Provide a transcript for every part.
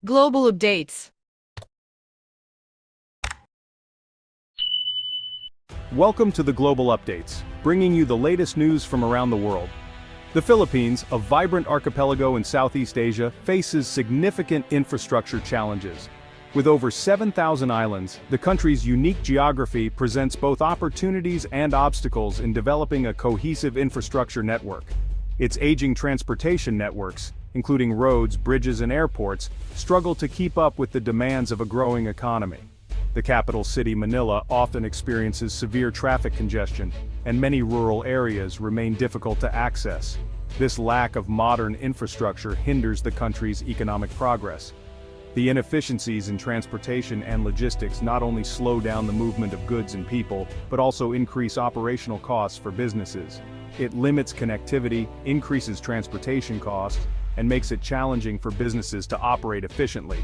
Global updates. Welcome to the Global Updates, bringing you the latest news from around the world. The Philippines, a vibrant archipelago in Southeast Asia, faces significant infrastructure challenges. With over 7,000 islands, the country's unique geography presents both opportunities and obstacles in developing a cohesive infrastructure network. Its aging transportation networks, including roads, bridges, and airports, struggle to keep up with the demands of a growing economy. The capital city, Manila, often experiences severe traffic congestion, and many rural areas remain difficult to access. This lack of modern infrastructure hinders the country's economic progress. The inefficiencies in transportation and logistics not only slow down the movement of goods and people, but also increase operational costs for businesses. It limits connectivity, increases transportation costs, and makes it challenging for businesses to operate efficiently.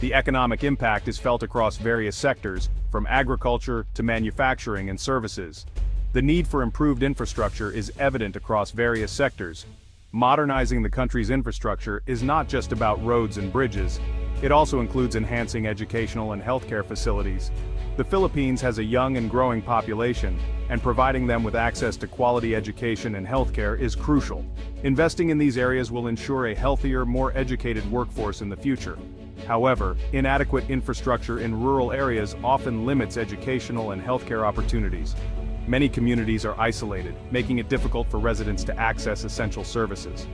The economic impact is felt across various sectors, from agriculture to manufacturing and services. The need for improved infrastructure is evident across various sectors. Modernizing the country's infrastructure is not just about roads and bridges. It also includes enhancing educational and healthcare facilities. The Philippines has a young and growing population, and providing them with access to quality education and healthcare is crucial. Investing in these areas will ensure a healthier, more educated workforce in the future. However, inadequate infrastructure in rural areas often limits educational and healthcare opportunities. Many communities are isolated, making it difficult for residents to access essential services.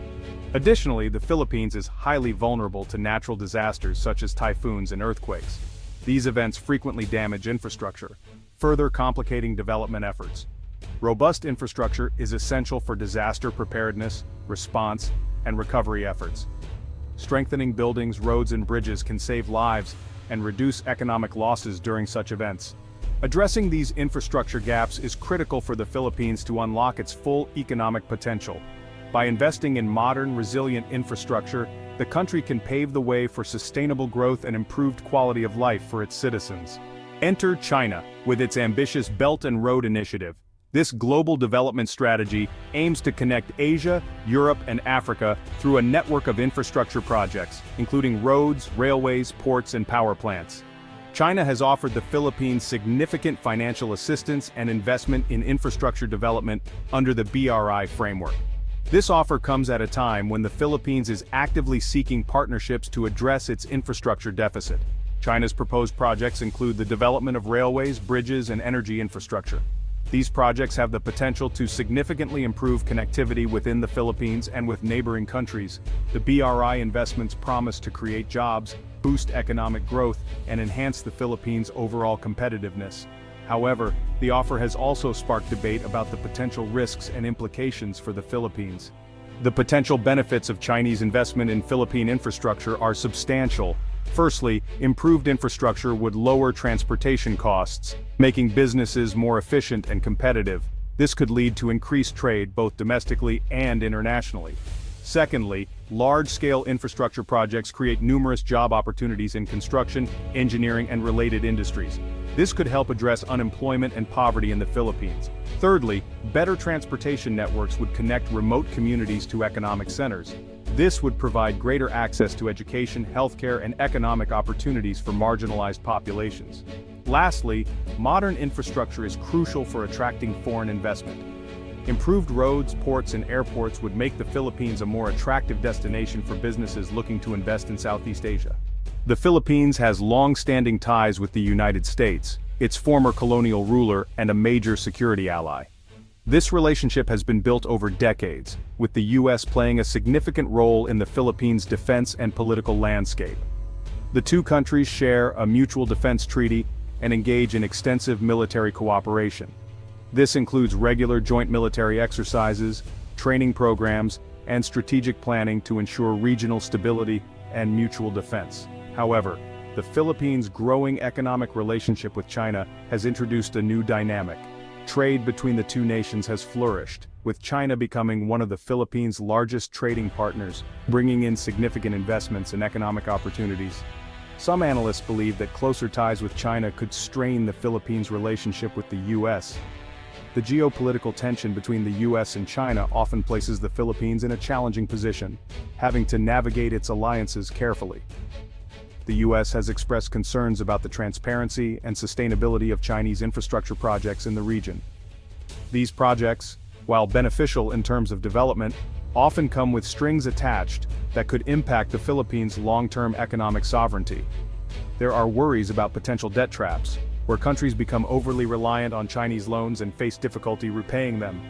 Additionally, the Philippines is highly vulnerable to natural disasters such as typhoons and earthquakes. These events frequently damage infrastructure, further complicating development efforts. Robust infrastructure is essential for disaster preparedness, response, and recovery efforts. Strengthening buildings, roads, and bridges can save lives and reduce economic losses during such events. Addressing these infrastructure gaps is critical for the Philippines to unlock its full economic potential. By investing in modern, resilient infrastructure, the country can pave the way for sustainable growth and improved quality of life for its citizens. Enter China, with its ambitious Belt and Road Initiative. This global development strategy aims to connect Asia, Europe, and Africa through a network of infrastructure projects, including roads, railways, ports, and power plants. China has offered the Philippines significant financial assistance and investment in infrastructure development under the BRI framework. This offer comes at a time when the Philippines is actively seeking partnerships to address its infrastructure deficit. China's proposed projects include the development of railways, bridges, and energy infrastructure. These projects have the potential to significantly improve connectivity within the Philippines and with neighboring countries. The BRI investments promise to create jobs, boost economic growth, and enhance the Philippines' overall competitiveness. However, the offer has also sparked debate about the potential risks and implications for the Philippines. The potential benefits of Chinese investment in Philippine infrastructure are substantial. Firstly, improved infrastructure would lower transportation costs, making businesses more efficient and competitive. This could lead to increased trade both domestically and internationally. Secondly, large-scale infrastructure projects create numerous job opportunities in construction, engineering, and related industries. This could help address unemployment and poverty in the Philippines. Thirdly, better transportation networks would connect remote communities to economic centers. This would provide greater access to education, healthcare, and economic opportunities for marginalized populations. Lastly, modern infrastructure is crucial for attracting foreign investment. Improved roads, ports, and airports would make the Philippines a more attractive destination for businesses looking to invest in Southeast Asia. The Philippines has long-standing ties with the United States, its former colonial ruler and a major security ally. This relationship has been built over decades, with the U.S. playing a significant role in the Philippines' defense and political landscape. The two countries share a mutual defense treaty and engage in extensive military cooperation. This includes regular joint military exercises, training programs, and strategic planning to ensure regional stability and mutual defense. However, the Philippines' growing economic relationship with China has introduced a new dynamic. Trade between the two nations has flourished, with China becoming one of the Philippines' largest trading partners, bringing in significant investments and economic opportunities. Some analysts believe that closer ties with China could strain the Philippines' relationship with the U.S. The geopolitical tension between the U.S. and China often places the Philippines in a challenging position, having to navigate its alliances carefully. the U.S. has expressed concerns about the transparency and sustainability of Chinese infrastructure projects in the region. These projects, while beneficial in terms of development, often come with strings attached that could impact the Philippines' long-term economic sovereignty. There are worries about potential debt traps, where countries become overly reliant on Chinese loans and face difficulty repaying them.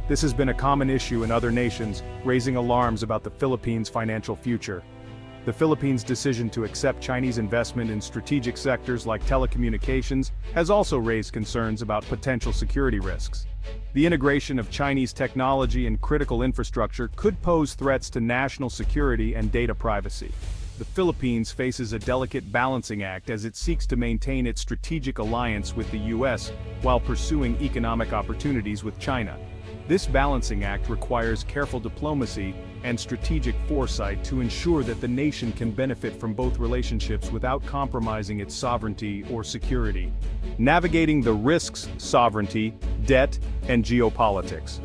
This has been a common issue in other nations, raising alarms about the Philippines' financial future. The Philippines' decision to accept Chinese investment in strategic sectors like telecommunications has also raised concerns about potential security risks. The integration of Chinese technology and critical infrastructure could pose threats to national security and data privacy. The Philippines faces a delicate balancing act as it seeks to maintain its strategic alliance with the U.S. while pursuing economic opportunities with China. This balancing act requires careful diplomacy and strategic foresight to ensure that the nation can benefit from both relationships without compromising its sovereignty or security. Navigating the risks: sovereignty, debt, and geopolitics.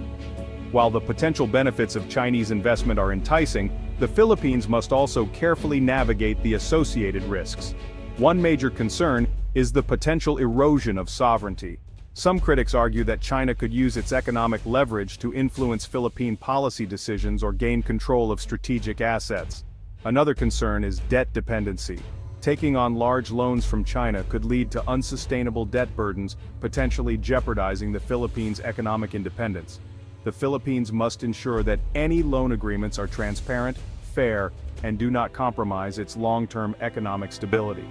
While the potential benefits of Chinese investment are enticing, the Philippines must also carefully navigate the associated risks. One major concern is the potential erosion of sovereignty. Some critics argue that China could use its economic leverage to influence Philippine policy decisions or gain control of strategic assets. Another concern is debt dependency. Taking on large loans from China could lead to unsustainable debt burdens, potentially jeopardizing the Philippines' economic independence. The Philippines must ensure that any loan agreements are transparent, fair, and do not compromise its long-term economic stability.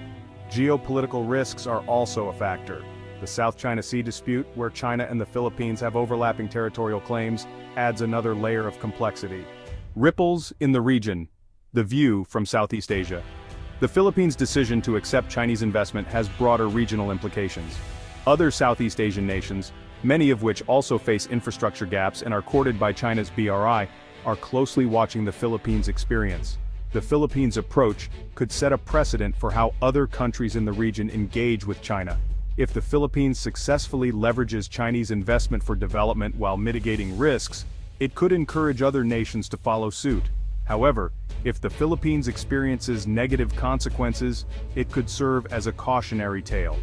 Geopolitical risks are also a factor. The South China Sea dispute, where China and the Philippines have overlapping territorial claims, adds another layer of complexity. Ripples in the region. The view from Southeast Asia. The Philippines' decision to accept Chinese investment has broader regional implications. Other Southeast Asian nations, many of which also face infrastructure gaps and are courted by China's BRI, are closely watching the Philippines' experience. The Philippines' approach could set a precedent for how other countries in the region engage with China. If the Philippines successfully leverages Chinese investment for development while mitigating risks, it could encourage other nations to follow suit. However, if the Philippines experiences negative consequences, it could serve as a cautionary tale.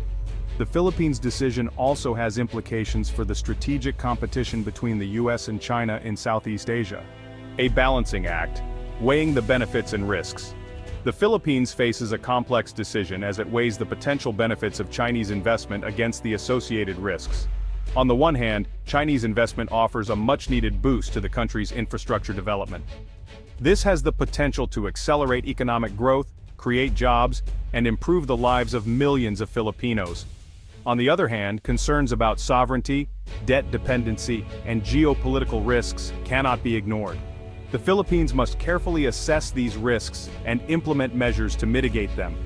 The Philippines' decision also has implications for the strategic competition between the U.S. and China in Southeast Asia. A balancing act, weighing the benefits and risks. The Philippines faces a complex decision as it weighs the potential benefits of Chinese investment against the associated risks. On the one hand, Chinese investment offers a much-needed boost to the country's infrastructure development. This has the potential to accelerate economic growth, create jobs, and improve the lives of millions of Filipinos. On the other hand, concerns about sovereignty, debt dependency, and geopolitical risks cannot be ignored. The Philippines must carefully assess these risks and implement measures to mitigate them.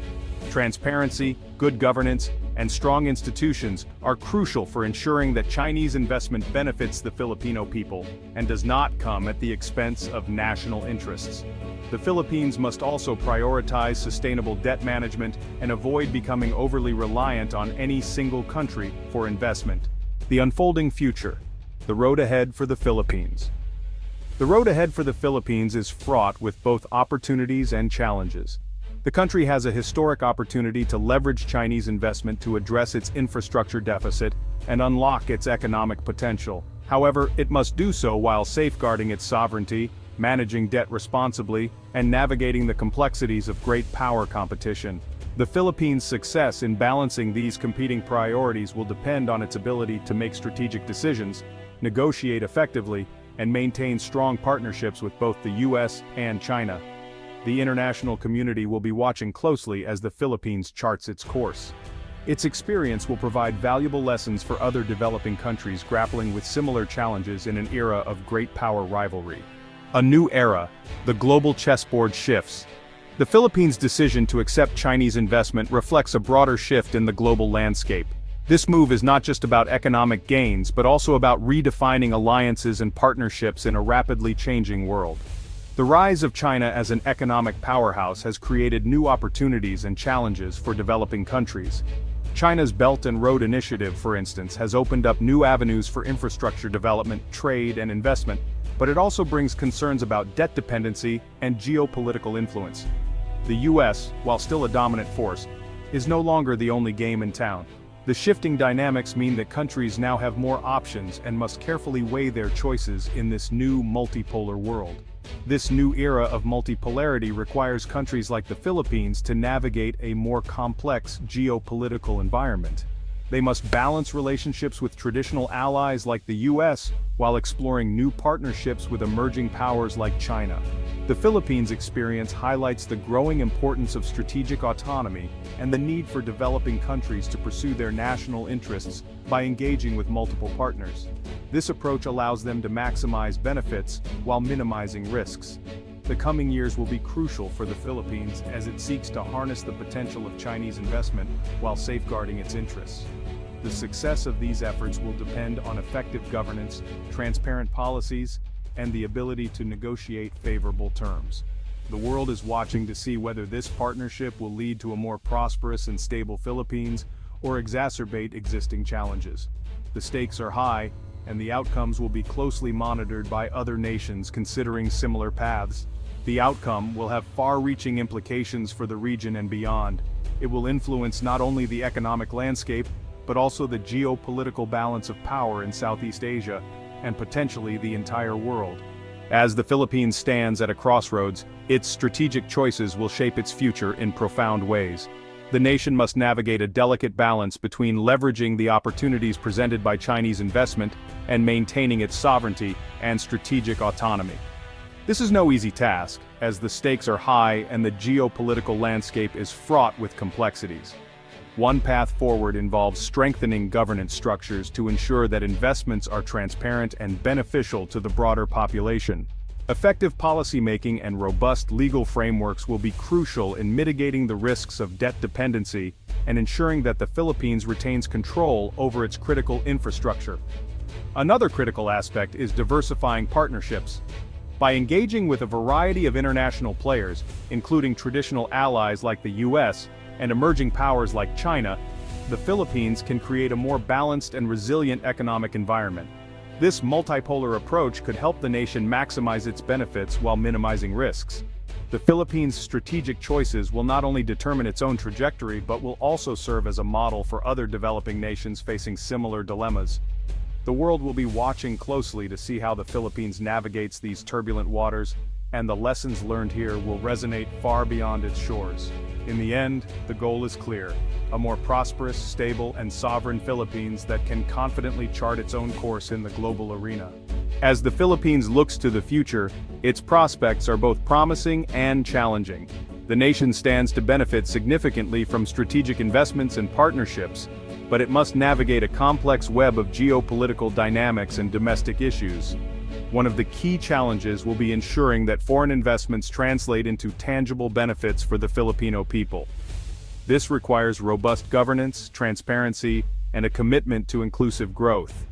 Transparency, good governance, and strong institutions are crucial for ensuring that Chinese investment benefits the Filipino people and does not come at the expense of national interests. The Philippines must also prioritize sustainable debt management and avoid becoming overly reliant on any single country for investment. The unfolding future. The road ahead for the Philippines. The road ahead for the Philippines is fraught with both opportunities and challenges. The country has a historic opportunity to leverage Chinese investment to address its infrastructure deficit and unlock its economic potential. However, it must do so while safeguarding its sovereignty, managing debt responsibly, and navigating the complexities of great power competition. The Philippines' success in balancing these competing priorities will depend on its ability to make strategic decisions, negotiate effectively, and maintain strong partnerships with both the U.S. and China. The international community will be watching closely as the Philippines charts its course. Its experience will provide valuable lessons for other developing countries grappling with similar challenges in an era of great power rivalry. A new era. The global chessboard shifts. The Philippines' decision to accept Chinese investment reflects a broader shift in the global landscape. This move is not just about economic gains, but also about redefining alliances and partnerships in a rapidly changing world. The rise of China as an economic powerhouse has created new opportunities and challenges for developing countries. China's Belt and Road Initiative, for instance, has opened up new avenues for infrastructure development, trade, and investment, but it also brings concerns about debt dependency and geopolitical influence. The U.S., while still a dominant force, is no longer the only game in town. The shifting dynamics mean that countries now have more options and must carefully weigh their choices in this new multipolar world. This new era of multipolarity requires countries like the Philippines to navigate a more complex geopolitical environment. They must balance relationships with traditional allies like the U.S. while exploring new partnerships with emerging powers like China. The Philippines' experience highlights the growing importance of strategic autonomy and the need for developing countries to pursue their national interests by engaging with multiple partners. This approach allows them to maximize benefits while minimizing risks. The coming years will be crucial for the Philippines as it seeks to harness the potential of Chinese investment while safeguarding its interests. The success of these efforts will depend on effective governance, transparent policies, and the ability to negotiate favorable terms. The world is watching to see whether this partnership will lead to a more prosperous and stable Philippines or exacerbate existing challenges. The stakes are high, and the outcomes will be closely monitored by other nations considering similar paths. The outcome will have far-reaching implications for the region and beyond. It will influence not only the economic landscape, but also the geopolitical balance of power in Southeast Asia, and potentially the entire world. As the Philippines stands at a crossroads, its strategic choices will shape its future in profound ways. The nation must navigate a delicate balance between leveraging the opportunities presented by Chinese investment and maintaining its sovereignty and strategic autonomy. This is no easy task, as the stakes are high and the geopolitical landscape is fraught with complexities. One path forward involves strengthening governance structures to ensure that investments are transparent and beneficial to the broader population. Effective policymaking and robust legal frameworks will be crucial in mitigating the risks of debt dependency and ensuring that the Philippines retains control over its critical infrastructure. Another critical aspect is diversifying partnerships. By engaging with a variety of international players, including traditional allies like the U.S. and emerging powers like China, the Philippines can create a more balanced and resilient economic environment. This multipolar approach could help the nation maximize its benefits while minimizing risks. The Philippines' strategic choices will not only determine its own trajectory but will also serve as a model for other developing nations facing similar dilemmas. The world will be watching closely to see how the Philippines navigates these turbulent waters, and the lessons learned here will resonate far beyond its shores. In the end, the goal is clear: a more prosperous, stable, and sovereign Philippines that can confidently chart its own course in the global arena. As the Philippines looks to the future, its prospects are both promising and challenging. The nation stands to benefit significantly from strategic investments and partnerships, but it must navigate a complex web of geopolitical dynamics and domestic issues. One of the key challenges will be ensuring that foreign investments translate into tangible benefits for the Filipino people. This requires robust governance, transparency, and a commitment to inclusive growth.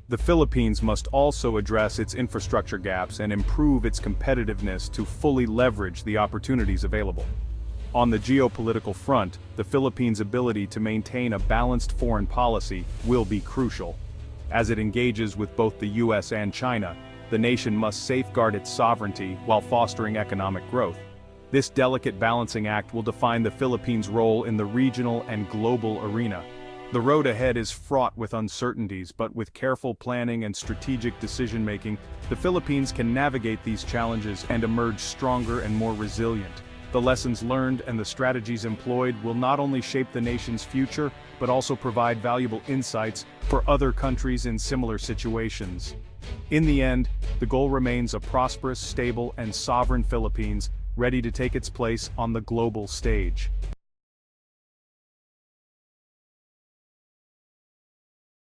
The Philippines must also address its infrastructure gaps and improve its competitiveness to fully leverage the opportunities available. On the geopolitical front, the Philippines' ability to maintain a balanced foreign policy will be crucial. As it engages with both the U.S. and China, the nation must safeguard its sovereignty while fostering economic growth. This delicate balancing act will define the Philippines' role in the regional and global arena. The road ahead is fraught with uncertainties, but with careful planning and strategic decision-making, the Philippines can navigate these challenges and emerge stronger and more resilient. The lessons learned and the strategies employed will not only shape the nation's future, but also provide valuable insights for other countries in similar situations. In the end, the goal remains a prosperous, stable, and sovereign Philippines, ready to take its place on the global stage.